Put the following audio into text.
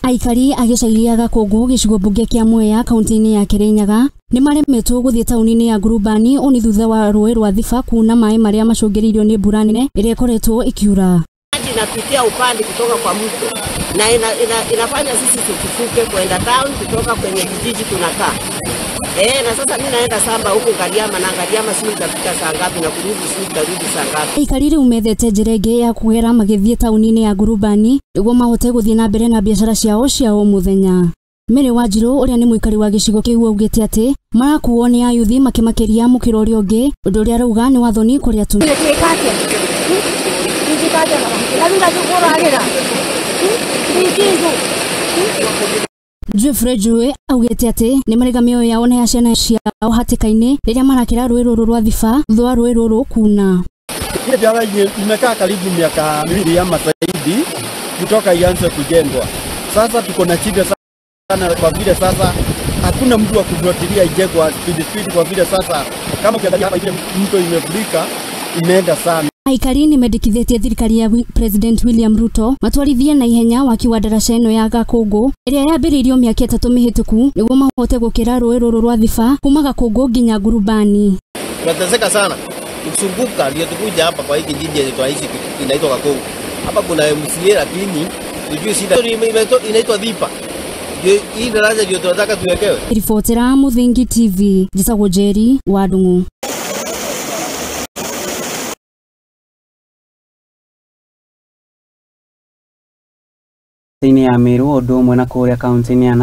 Aikari agicairia Gakungu gicigo mbunge kia Mwea kaunti-ini ya Kirinyaga ni maremetwo guthie tauni-ini ya Ngurubani oni thutha wa rũĩ rwa Thiba kuna maĩ maria macũngĩrĩirio ni mbura nene iria ikoretwo ikiura. Maji inapitia upande kutoka kwa mto na inafanya sisi tukifuke kwenda town kutoka kwenye kijiji tunakaa. Na sasa mimi naenda samba huko Ngariama na Ngariama sio itafika saa ngapi na kurudi sio itarudi saa ngapi. Aikari riu methete njĩra ĩngĩ ya kugera magĩthie tauni-ini ya Ngurubani nĩguo mahote gũthie na mbere na biacara ciao cia o muthenya. Mary Wanjiru uria ni muikari wa gicigo kiu augite ati marakuo ni ayuthi makimakiria mukiro uria ungi undu uria rauga ni wathoni kuri atumia. Jeffrey Joe augite ati ni marega mioyo yao na ya ciana ciao hatikaini riria marakira rũĩ rũrũ rwa Thiba thutha wa rũĩ rũrũ kuna. Ile biashara imekaa karibu miaka 2 ama zaidi kutoka ianze kujengwa. Sasa tuko na shida sana kwa vile sasa hakuna mtu wa kufuatilia ijengwa speed kwa vile sasa kama ukiangalia hapa ile mto imefurika imeenda sana. Aikari ni mendikithĩtie thirikari ya President William Ruto matwarithie na ihenya waki wa daraca ĩno ya Gakungu ĩrĩa yambĩrĩirio mĩaka 3 mĩhĩtũku nĩguo mahote gũkĩra rũĩ rũrũ rwa Thiba kuma Gakungu nginya Ngurubani. Tunateseka sana kusunguka ndio tukuja hapa kwa hiki kijiji tunaishi inaitwa Gakungu. Hapa kuna MCA lakini tujue shida inaitwa Thiba. Hii daraja ndio tunataka tuwekewe. Ripotera Muthingi TV Jisagwo Jerry wa Ndung'u. Ini ya Meru ũndũ ũmwe na kũrĩa kaunti-inĩ ya